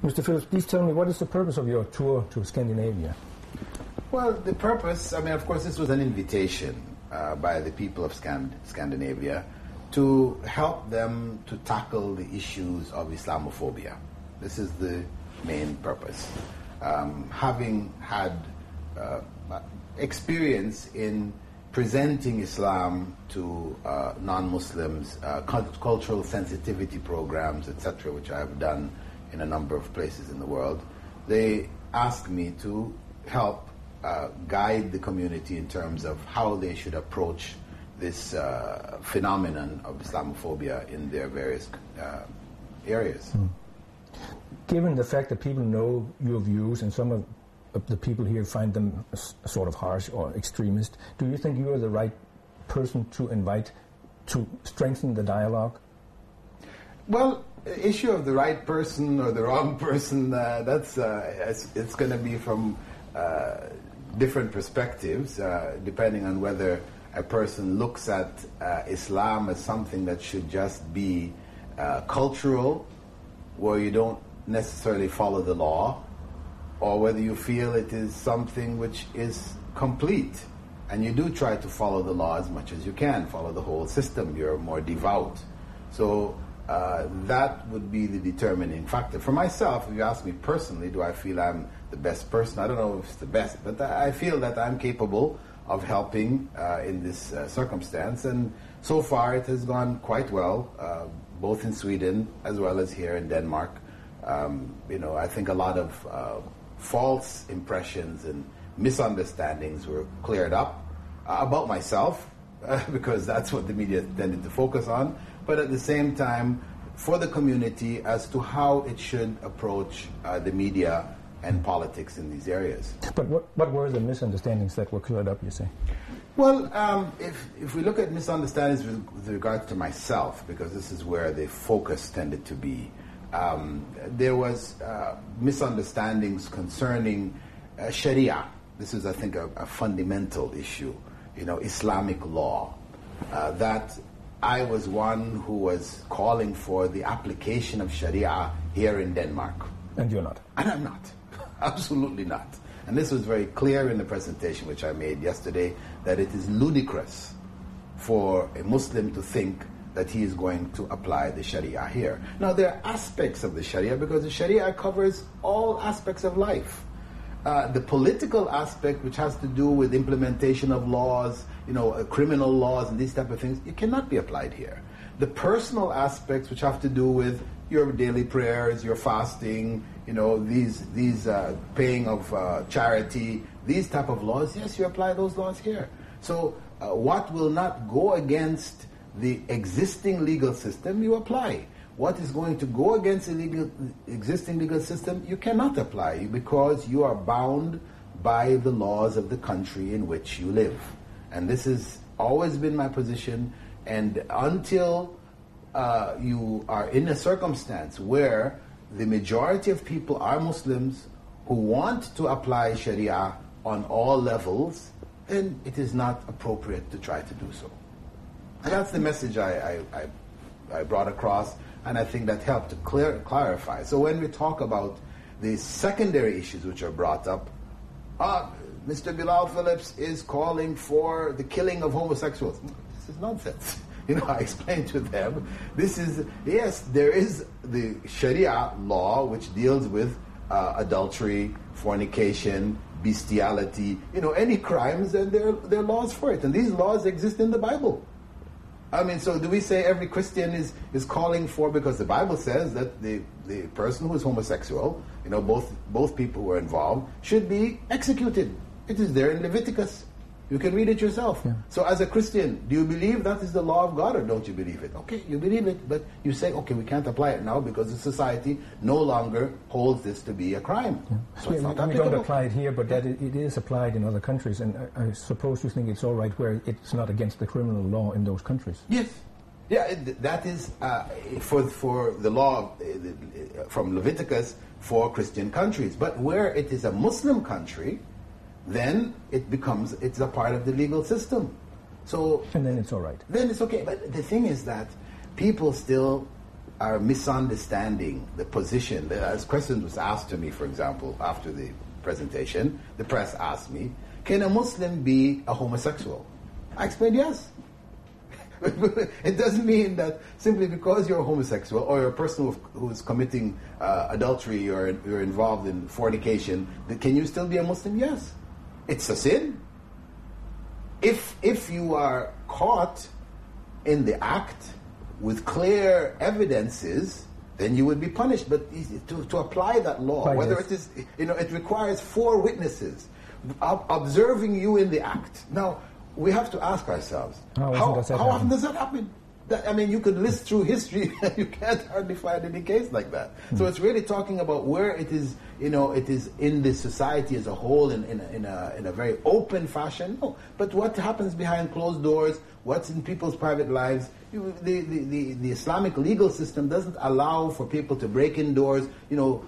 Mr. Phillips, please tell me, what is the purpose of your tour to Scandinavia? Well, the purpose, of course, this was an invitation by the people of Scandinavia to help them to tackle the issues of Islamophobia. This is the main purpose. Having had experience in presenting Islam to non-Muslims, cultural sensitivity programs, etc., which I have done in a number of places in the world, they asked me to help guide the community in terms of how they should approach this phenomenon of Islamophobia in their various areas. Given the fact that people know your views and some of the people here find them sort of harsh or extremist, do you think you are the right person to invite to strengthen the dialogue? Well, the issue of the right person or the wrong person, it's going to be from different perspectives, depending on whether a person looks at Islam as something that should just be cultural, where you don't necessarily follow the law, or whether you feel it is something which is complete, and you do try to follow the law as much as you can, follow the whole system, you're more devout. So that would be the determining factor. For myself, if you ask me personally, do I feel I'm the best person? I don't know if it's the best, but I feel that I'm capable of helping in this circumstance, and so far it has gone quite well, both in Sweden as well as here in Denmark. I think a lot of false impressions and misunderstandings were cleared up about myself, because that's what the media tended to focus on, but at the same time for the community as to how it should approach the media and politics in these areas. But what were the misunderstandings that were cleared up, you say? Well, if we look at misunderstandings with regard to myself, because this is where the focus tended to be, there was misunderstandings concerning Sharia. This is, I think, a fundamental issue, Islamic law, that I was one who was calling for the application of Sharia here in Denmark. And you're not? And I'm not. Absolutely not. And this was very clear in the presentation which I made yesterday, that it is ludicrous for a Muslim to think that he is going to apply the Sharia here. Now, there are aspects of the Sharia, because the Sharia covers all aspects of life. The political aspect, which has to do with implementation of laws, criminal laws and these type of things, it cannot be applied here. The personal aspects, which have to do with your daily prayers, your fasting, these paying of charity, these type of laws, yes, you apply those laws here. So what will not go against the existing legal system, you apply. What is going to go against the existing legal system, you cannot apply, because you are bound by the laws of the country in which you live. And this has always been my position, and until you are in a circumstance where the majority of people are Muslims who want to apply Sharia on all levels, then it is not appropriate to try to do so. And that's the message I brought across, and I think that helped to clarify. So when we talk about the secondary issues which are brought up, Mr. Bilal Phillips is calling for the killing of homosexuals. This is nonsense. I explained to them, there is the Sharia law which deals with adultery, fornication, bestiality, any crimes, and there are laws for it. And these laws exist in the Bible. So do we say every Christian is calling for, because the Bible says that the person who is homosexual, both people who are involved, should be executed. It is there in Leviticus. You can read it yourself. Yeah. So as a Christian, do you believe that is the law of God, or don't you believe it? Okay, you believe it, but you say, okay, we can't apply it now because the society no longer holds this to be a crime. Yeah. So it's not applicable. We don't apply it here, but it is applied in other countries, and I suppose you think it's all right where it's not against the criminal law in those countries. Yes. Yeah, that is for the law from Leviticus for Christian countries. But where it is a Muslim country, then it's a part of the legal system. So and then it's all right. Then it's okay. But the thing is that people still are misunderstanding the position. As questions was asked to me, for example, after the presentation, the press asked me, can a Muslim be a homosexual? I explained yes. It doesn't mean that simply because you're a homosexual or you're a person who is committing adultery or you're involved in fornication, that can you still be a Muslim? Yes. It's a sin. If you are caught in the act with clear evidences, then you would be punished. But to apply that law, whether it is, it requires 4 witnesses observing you in the act. Now, we have to ask ourselves, how often does that happen? You could list through history and you can't hardly find any case like that. So it's really talking about where it is, it is in the society as a whole in a very open fashion. No, but what happens behind closed doors, what's in people's private lives, the Islamic legal system doesn't allow for people to break in doors,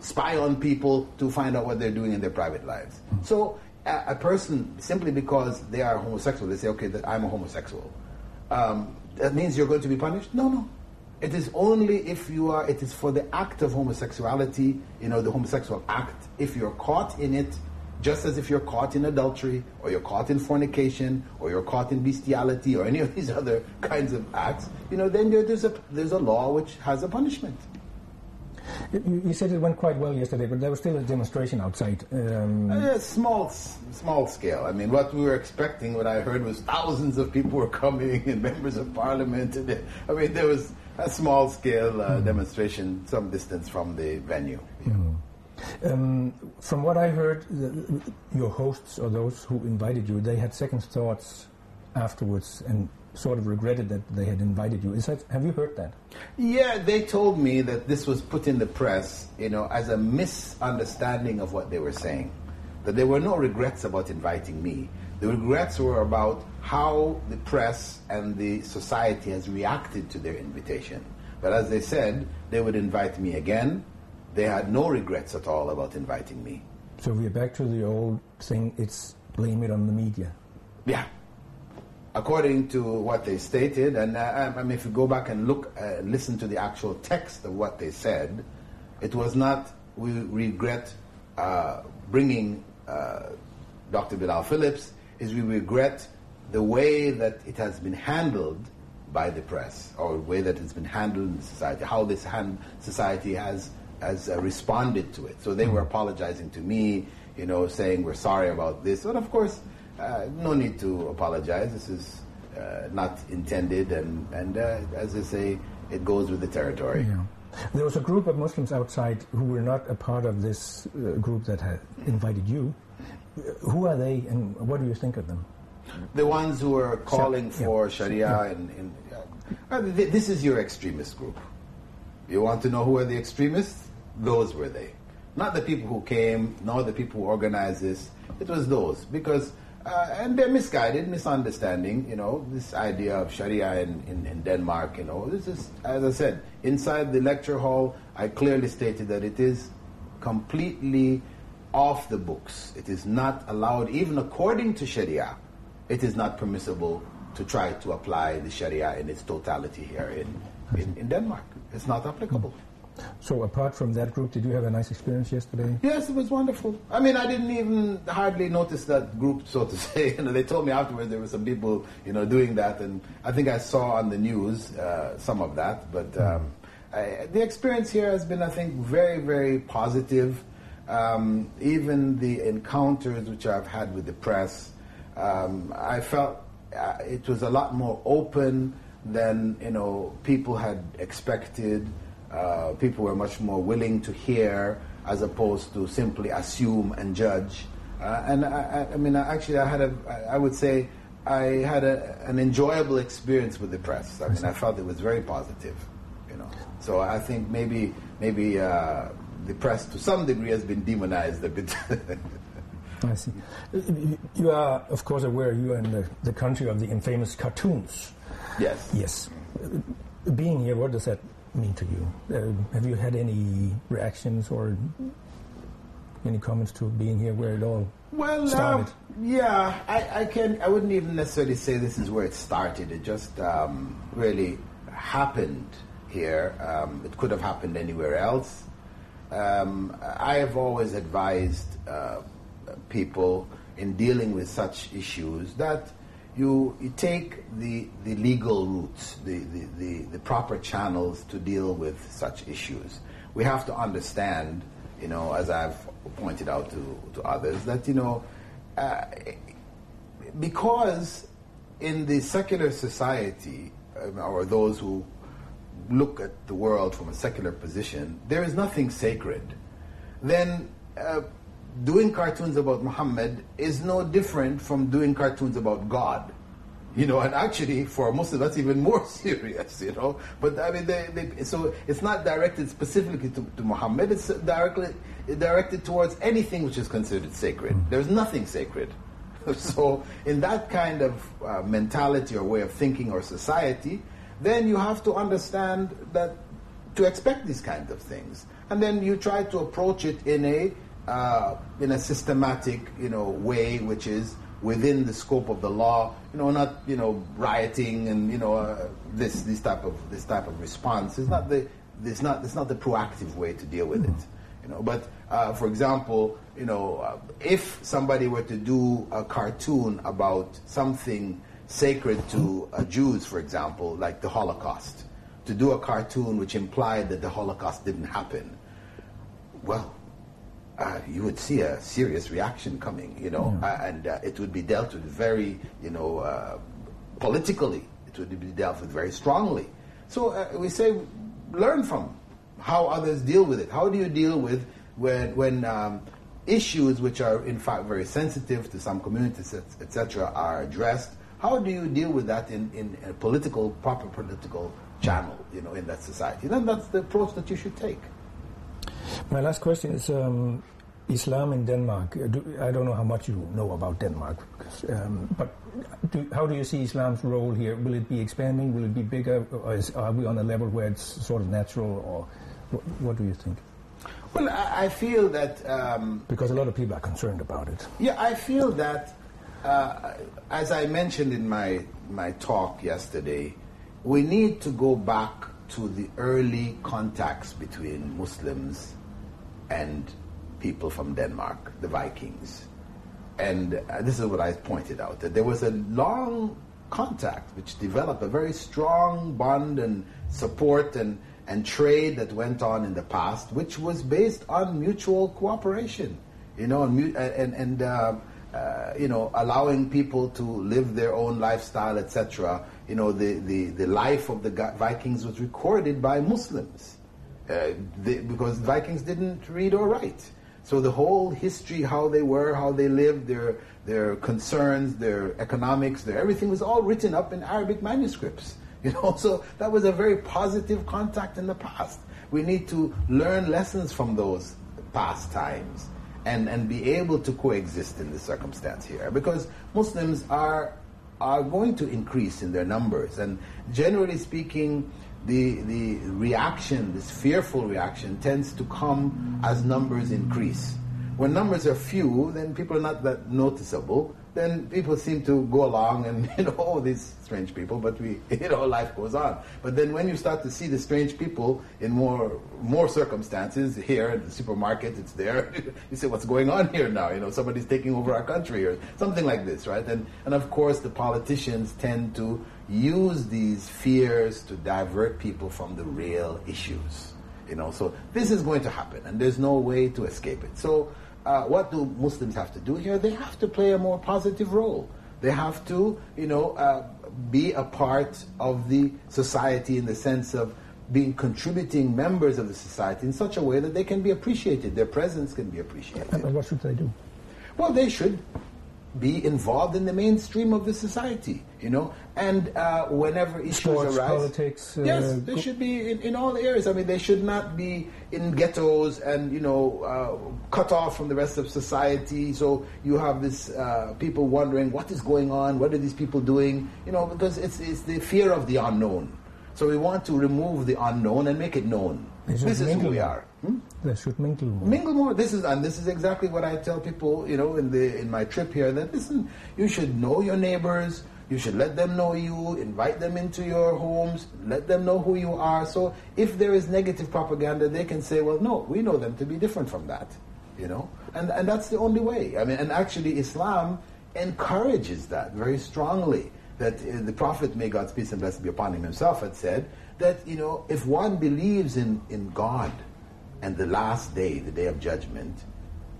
spy on people to find out what they're doing in their private lives. So a person, simply because they are homosexual, they say, okay, that I'm a homosexual. That means you're going to be punished? No. It is only if you are, it is for the act of homosexuality, the homosexual act. If you're caught in it, just as if you're caught in adultery, or you're caught in fornication, or you're caught in bestiality, or any of these other kinds of acts, then there's a law which has a punishment. You said it went quite well yesterday, but there was still a demonstration outside. Small scale. What we were expecting, what I heard was thousands of people were coming and members of parliament. And there was a small scale demonstration some distance from the venue. From what I heard, your hosts or those who invited you, they had second thoughts afterwards and sort of regretted that they had invited you. Have you heard that? Yeah, they told me that this was put in the press, as a misunderstanding of what they were saying. That there were no regrets about inviting me. The regrets were about how the press and the society has reacted to their invitation. But as they said, they would invite me again. They had no regrets at all about inviting me. So we're back to the old thing, it's blame it on the media. Yeah. According to what they stated, and if you go back and listen to the actual text of what they said, it was not, we regret bringing Dr. Bilal Phillips, is we regret the way that it has been handled by the press, or the way that it's been handled in society, how this society has responded to it. So they were apologizing to me, saying we're sorry about this. And of course, no need to apologize. This is not intended, and as they say, it goes with the territory. Yeah. There was a group of Muslims outside who were not a part of this group that had invited you. Who are they, and what do you think of them? The ones who are calling for Sharia, this is your extremist group. You want to know who are the extremists? Those were they. Not the people who came, nor the people who organized this. It was those, because and they're misguided, misunderstanding, this idea of Sharia in Denmark, this is, as I said, inside the lecture hall, I clearly stated that it is completely off the books. It is not allowed, even according to Sharia, it is not permissible to try to apply the Sharia in its totality here in Denmark. It's not applicable. So apart from that group, did you have a nice experience yesterday? Yes, it was wonderful. I didn't even hardly notice that group, so to say. They told me afterwards there were some people, doing that, and I think I saw on the news some of that. But the experience here has been, I think, very, very positive. Even the encounters which I've had with the press, I felt it was a lot more open than people had expected. People were much more willing to hear as opposed to simply assume and judge. And I would say I had an enjoyable experience with the press. I felt it was very positive, So I think maybe the press to some degree has been demonized a bit. I see. You are, of course, aware you are in the country of the infamous cartoons. Yes. Yes. Being here, what does that mean to you? Have you had any reactions or any comments to being here where it all started? I wouldn't even necessarily say this is where it started. It just really happened here. It could have happened anywhere else. I have always advised people in dealing with such issues that you take the legal routes, the proper channels to deal with such issues. We have to understand, as I've pointed out to others, that, because in the secular society, or those who look at the world from a secular position, there is nothing sacred. Then doing cartoons about Muhammad is no different from doing cartoons about God. And actually for Muslims that's even more serious, But I mean, so it's not directed specifically to Muhammad, it's directed towards anything which is considered sacred. There's nothing sacred. So in that kind of mentality or way of thinking or society, then you have to understand that to expect these kinds of things. And then you try to approach it in a systematic, way which is within the scope of the law, not rioting and this type of response. It's not the proactive way to deal with it. But for example, if somebody were to do a cartoon about something sacred to Jews, for example, like the Holocaust, to do a cartoon which implied that the Holocaust didn't happen, well, you would see a serious reaction coming, and it would be dealt with very, politically. It would be dealt with very strongly. So we say, learn from how others deal with it. How do you deal with when issues which are in fact very sensitive to some communities, etc., are addressed? How do you deal with that in a proper political channel, in that society? Then that's the approach that you should take. My last question is Islam in Denmark. I don't know how much you know about Denmark, but how do you see Islam's role here? Will it be expanding? Will it be bigger? Or are we on a level where it's sort of natural? Or what do you think? Well, I feel that... because a lot of people are concerned about it. Yeah, I feel that, as I mentioned in my talk yesterday, we need to go back to the early contacts between Muslims and people from Denmark, the Vikings. And this is what I pointed out, that there was a long contact which developed a very strong bond and support and trade that went on in the past, which was based on mutual cooperation, allowing people to live their own lifestyle, etc. The life of the Vikings was recorded by Muslims because Vikings didn't read or write. So the whole history, how they were, how they lived, their concerns, their economics, everything was all written up in Arabic manuscripts. So that was a very positive contact in the past. We need to learn lessons from those past times and be able to coexist in this circumstance here, because Muslims are going to increase in their numbers, and generally speaking, the reaction, this fearful reaction, tends to come as numbers increase. When numbers are few, then people are not that noticeable. Then people seem to go along and, these strange people, but life goes on. But then when you start to see the strange people in more circumstances, here at the supermarket, it's there, you say, what's going on here now? Somebody's taking over our country or something like this, right? And of course, the politicians tend to use these fears to divert people from the real issues. So this is going to happen, and there's no way to escape it. So what do Muslims have to do here? They have to play a more positive role. They have to, be a part of the society in the sense of being contributing members of the society in such a way that they can be appreciated. Their presence can be appreciated. And what should they do? Well, they should be involved in the mainstream of the society, and whenever issues Sports, arise, politics, yes, they should be in all areas. I mean, they should not be in ghettos and cut off from the rest of society. So you have this people wondering what is going on, what are these people doing? Because it's the fear of the unknown. So we want to remove the unknown and make it known. This is who we are. They should mingle more. Mingle more. This is exactly what I tell people, in my trip here, that listen, you should know your neighbors, you should let them know you, invite them into your homes, let them know who you are. So if there is negative propaganda, they can say, well, no, we know them to be different from that, And that's the only way. I mean, and actually Islam encourages that very strongly. That the Prophet, may God's peace and blessing be upon him himself, had said that, if one believes in God and the last day, the day of judgment,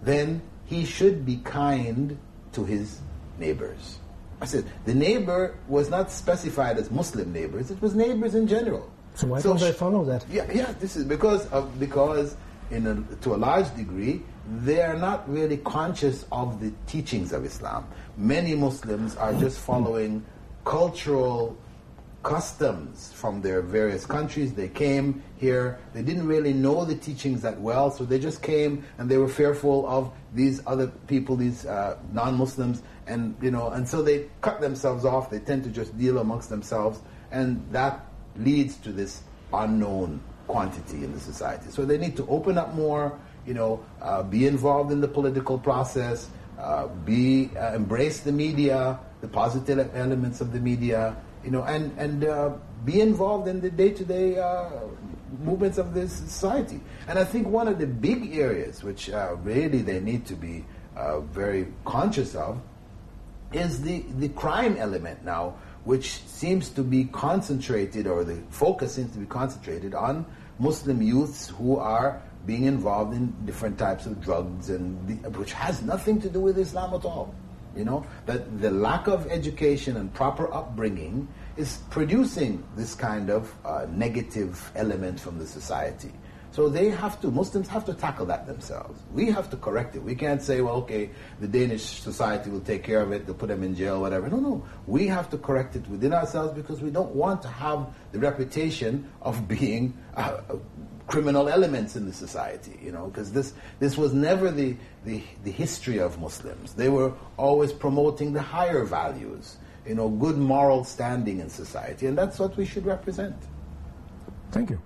then he should be kind to his neighbors. I said, the neighbor was not specified as Muslim neighbors, it was neighbors in general. So why don't they follow that? Yeah, this is because to a large degree, they are not really conscious of the teachings of Islam. Many Muslims are just following cultural customs from their various countries. They came here, they didn't really know the teachings that well, so they just came and they were fearful of these other people, these non-Muslims, and so they cut themselves off. They tend to just deal amongst themselves, and that leads to this unknown quantity in the society. So they need to open up more, be involved in the political process, embrace the media, the positive elements of the media, and be involved in the day-to-day movements of this society. And I think one of the big areas which really they need to be very conscious of is the crime element now, which seems to be concentrated, or the focus seems to be concentrated on Muslim youths who are being involved in different types of drugs, which has nothing to do with Islam at all. That the lack of education and proper upbringing is producing this kind of negative element from the society. So Muslims have to tackle that themselves. We have to correct it. We can't say, well, okay, the Danish society will take care of it, they'll put them in jail, whatever. No. We have to correct it within ourselves, because we don't want to have the reputation of being criminal elements in the society, because this was never the history of Muslims. They were always promoting the higher values, good moral standing in society, and that's what we should represent. Thank you.